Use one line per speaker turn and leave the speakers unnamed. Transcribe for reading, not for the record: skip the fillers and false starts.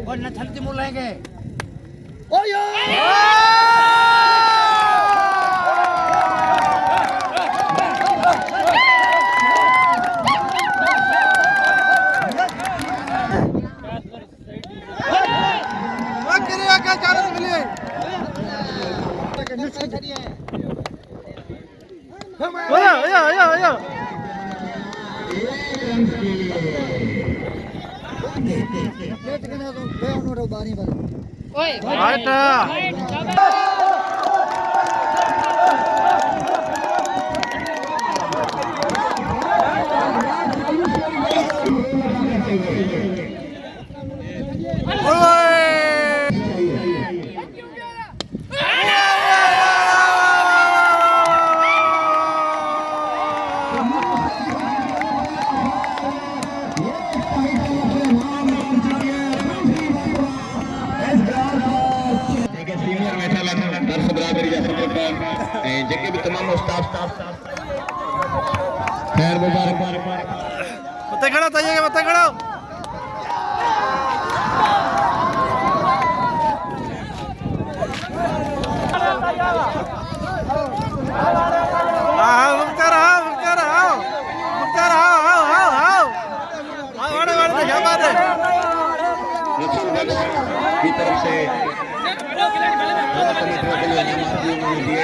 और नथल तिमुर लेंगे।
जेके भी तमाम स्टाफ खैर मुबारक
मत खड़ो ताइए मत खड़ो मुख्तार क्या बात है
की तरफ से दिए